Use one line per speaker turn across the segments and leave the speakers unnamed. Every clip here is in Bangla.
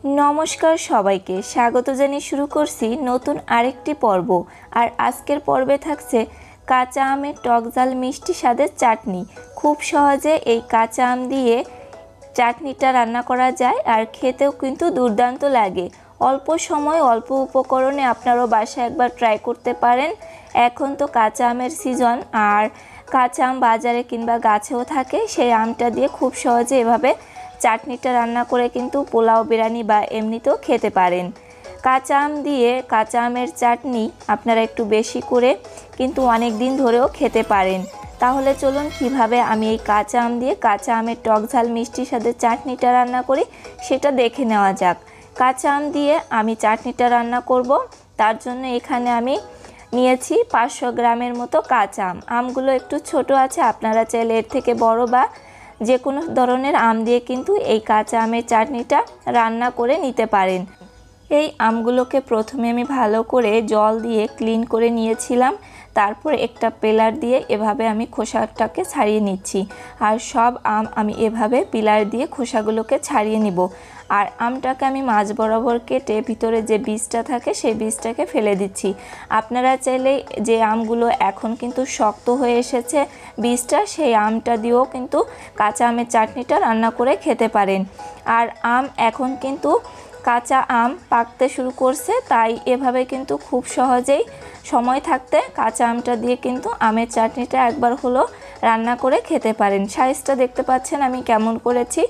नमस्कार सबाइके स्वागत जानिए शुरू करছি नतून आरेकटी पर्व और आजकेर पर्वे थाकছে काँचा आमेर टक झाल मिष्टि स्वादेर चाटनी। खूब सहजे এই কাঁচা আম দিয়ে চাটনিটা রান্না করা যায় আর খেতেও কিন্তু দুর্দান্ত লাগে। অল্প সময় অল্প উপকরণে আপনারাও বাসায় একবার ট্রাই করতে পারেন। এখন তো কাঁচা আমের সিজন আর কাঁচা আম বাজারে কিংবা গাছেও থাকে, সেই আমটা দিয়ে খুব সহজে এভাবে চাটনিটা রান্না করে কিন্তু পোলাও বিরিয়ানি বা এমনিতেও খেতে পারেন। কাঁচা আম দিয়ে কাঁচা আমের চাটনি আপনারা একটু বেশি করে কিন্তু অনেক দিন ধরেও খেতে পারেন। তাহলে চলুন কিভাবে আমি এই কাঁচা আম দিয়ে কাঁচা আমের টক ঝাল মিষ্টির সাথে চাটনিটা রান্না করি সেটা দেখে নেওয়া যাক। কাঁচা আম দিয়ে আমি চাটনিটা রান্না করব, তার জন্য এখানে আমি নিয়েছি 500 গ্রামের মতো কাঁচা আম। আমগুলো একটু ছোট আছে, আপনারা চাইলে এর থেকে বড় বা যে কোনো ধরনের আম দিয়ে কিন্তু এই কাঁচা আমের চাটনিটা রান্না করে নিতে পারেন। এই আমগুলোকে প্রথমে আমি ভালো করে জল দিয়ে ক্লিন করে নিয়েছিলাম, তারপর একটা পিলার দিয়ে এভাবে আমি খোসাটাকে ছাড়িয়ে নিচ্ছি। আর সব আম আমি এভাবে পিলার দিয়ে খোসাগুলোকে ছাড়িয়ে নিব। আর আমটাকে আমি মাঝ বরাবর কেটে ভিতরে যে বীজটা থাকে সেই বীজটাকে ফেলে দিচ্ছি। আপনারা চাইলে যে আমগুলো এখন কিন্তু শক্ত হয়ে এসেছে বীজটা, সেই আমটা দিয়েও কিন্তু কাঁচা আমের চাটনিটা রান্না করে খেতে পারেন। আর আম এখন কিন্তু কাঁচা আম পাকতে শুরু করছে, তাই এভাবে কিন্তু খুব সহজেই সময় থাকতে কাঁচা আমটা দিয়ে কিন্তু আমের চাটনিটা একবার হলো রান্না করে খেতে পারেন। সাইজটা দেখতে পাচ্ছেন আমি কেমন করেছি,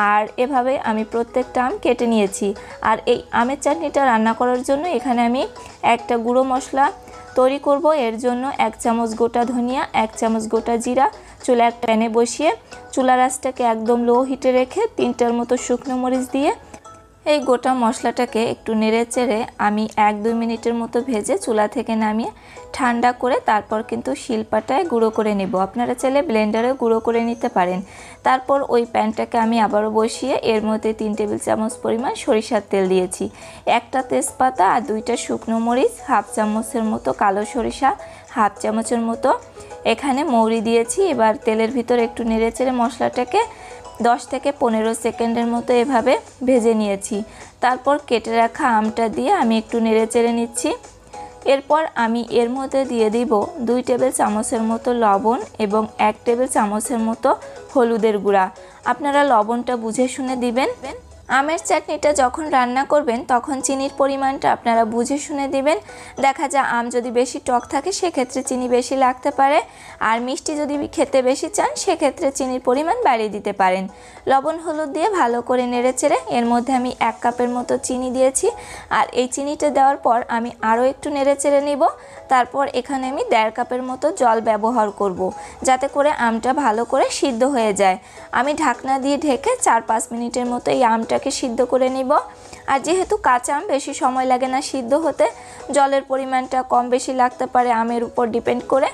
আর এভাবে আমি প্রত্যেকটা আম কেটে নিয়েছি। আর এই আমের চাটনিটা রান্না করার জন্য এখানে আমি একটা গুঁড়ো মশলা তৈরি করব। এর জন্য 1 চামচ গোটা ধনিয়া, 1 চামচ গোটা জিরা চুলা একটা প্যানে বসিয়ে চুলার আঁচটাকে একদম লো হিটে রেখে 3টার মতো শুকনো মরিচ দিয়ে এই গোটা মশলাটাকে একটু নেড়ে চেড়ে আমি 1-2 মিনিটের মতো ভেজে চুলা থেকে নামিয়ে ঠান্ডা করে তারপর কিন্তু শিলপাটায় গুঁড়ো করে নেব। আপনারা চাইলে ব্লেন্ডারে গুঁড়ো করে নিতে পারেন। তারপর ওই প্যানটাকে আমি আবারও বসিয়ে এর মধ্যে 3 টেবিল চামচ পরিমাণ সরিষার তেল দিয়েছি, একটা তেজপাতা আর 2টা শুকনো মরিচ, হাফ চামচের মতো কালো সরিষা, হাফ চামচের মতো এখানে মৌরি দিয়েছি। এবার তেলের ভিতরে একটু নেড়ে চেড়ে মশলাটাকে 10 থেকে 15 সেকেন্ডের মতো এভাবে ভেজে নিয়েছি। তারপর কেটে রাখা আমটা দিয়ে আমি একটু নেড়ে চেড়ে নিচ্ছি। এরপর আমি এর মধ্যে দিয়ে দিব 2 টেবিল চামচের মতো লবণ এবং 1 টেবিল চামচের মতো হলুদের গুঁড়া। আপনারা লবণটা বুঝে শুনে দিবেন। আমের চাটনিটা যখন রান্না করবেন তখন চিনির পরিমাণটা আপনারা বুঝে শুনে দিবেন। দেখা যায় আম যদি বেশি টক থাকে সেক্ষেত্রে চিনি বেশি লাগতে পারে, আর মিষ্টি যদি খেতে বেশি চান সেক্ষেত্রে চিনির পরিমাণ বাড়িয়ে দিতে পারেন। লবণ হলুদ দিয়ে ভালো করে নেড়েচেড়ে এর মধ্যে আমি 1 কাপের মতো চিনি দিয়েছি। আর এই চিনিটা দেওয়ার পর আমি আরও একটু নেড়েচেড়ে নিব। তারপর এখানে আমি 1.5 কাপের মতো জল ব্যবহার করব, যাতে করে আমটা ভালো করে সিদ্ধ হয়ে যায়। আমি ঢাকনা দিয়ে ঢেকে 4-5 মিনিটের মতো এই আমটাকে সিদ্ধ করে নিব। আর যেহেতু কাঁচা আম বেশি সময় লাগে না সিদ্ধ হতে, জলের পরিমাণটা কম বেশি লাগতে পারে আমের উপর ডিপেন্ড করে।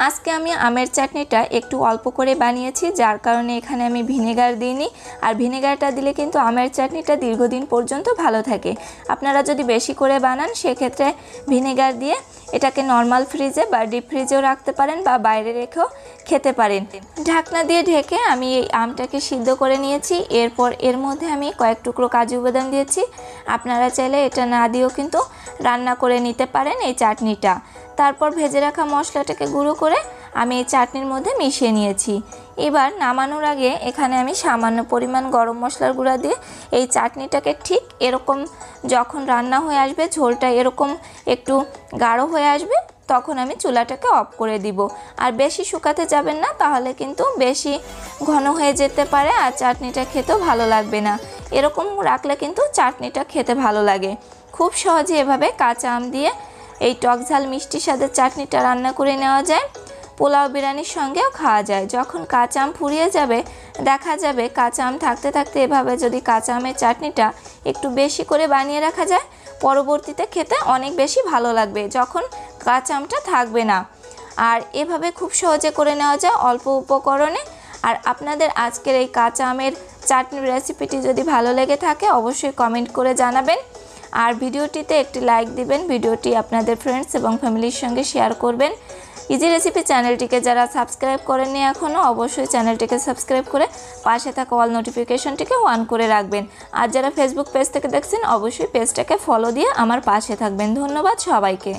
আজকে আমি আমের চাটনিটা একটু অল্প করে বানিয়েছি, যার কারণে এখানে আমি ভিনেগার দিইনি। আর ভিনেগারটা দিলে কিন্তু আমের চাটনিটা দীর্ঘদিন পর্যন্ত ভালো থাকে। আপনারা যদি বেশি করে বানান সেক্ষেত্রে ভিনেগার দিয়ে এটাকে নর্মাল ফ্রিজে বা ডিপ ফ্রিজেও রাখতে পারেন বা বাইরে রেখেও খেতে পারেন। ঢাকনা দিয়ে ঢেকে আমি এই আমটাকে সিদ্ধ করে নিয়েছি। এরপর এর মধ্যে আমি কয়েক টুকরো কাজু বাদাম দিয়েছি। আপনারা চাইলে এটা না দিয়েও কিন্তু রান্না করে নিতে পারেন এই চাটনিটা। তারপর ভেজে রাখা মশলাটাকে গুঁড়ো করে আমি এই চাটনির মধ্যে মিশিয়ে নিয়েছি। এবার নামানোর আগে এখানে আমি সামান্য পরিমাণ গরম মশলার গুঁড়া দিয়ে এই চাটনিটাকে ঠিক এরকম যখন রান্না হয়ে আসবে, ঝোলটা এরকম একটু গাঢ় হয়ে আসবে, তখন আমি চুলাটাকে অফ করে দিব। আর বেশি শুকাতে যাবেন না, তাহলে কিন্তু বেশি ঘন হয়ে যেতে পারে আর চাটনিটা খেতেও ভালো লাগবে না। এরকম রাখলে কিন্তু চাটনিটা খেতে ভালো লাগে। খুব সহজে এভাবে কাঁচা আম দিয়ে এই টক ঝাল মিষ্টির সাথে চাটনিটা রান্না করে নেওয়া যায়। পোলাও বিরিয়ানির সঙ্গেও খাওয়া যায়। যখন কাঁচা আম ফুরিয়ে যাবে, দেখা যাবে কাঁচা আম থাকতে থাকতে এভাবে যদি কাঁচা আমের চাটনিটা একটু বেশি করে বানিয়ে রাখা যায়, পরবর্তীতে খেতে অনেক বেশি ভালো লাগবে যখন কাঁচা আমটা থাকবে না। আর এভাবে খুব সহজে করে নেওয়া যায় অল্প উপকরণে। আর আপনাদের আজকের এই কাঁচা আমের চাটনির রেসিপিটি যদি ভালো লেগে থাকে অবশ্যই কমেন্ট করে জানাবেন। আর ভিডিওটিতে একটি লাইক দিবেন, ভিডিওটি আপনাদের ফ্রেন্ডস এবং ফ্যামিলির সঙ্গে শেয়ার করবেন। ইজি রেসিপি চ্যানেলটিকে যারা সাবস্ক্রাইব করেননি এখনও, অবশ্যই চ্যানেলটিকে সাবস্ক্রাইব করে পাশে থাকা অল নোটিফিকেশনটিকে অন করে রাখবেন। আর যারা ফেসবুক পেজ থেকে দেখছেন অবশ্যই পেজটাকে ফলো দিয়ে আমার পাশে থাকবেন। ধন্যবাদ সবাইকে।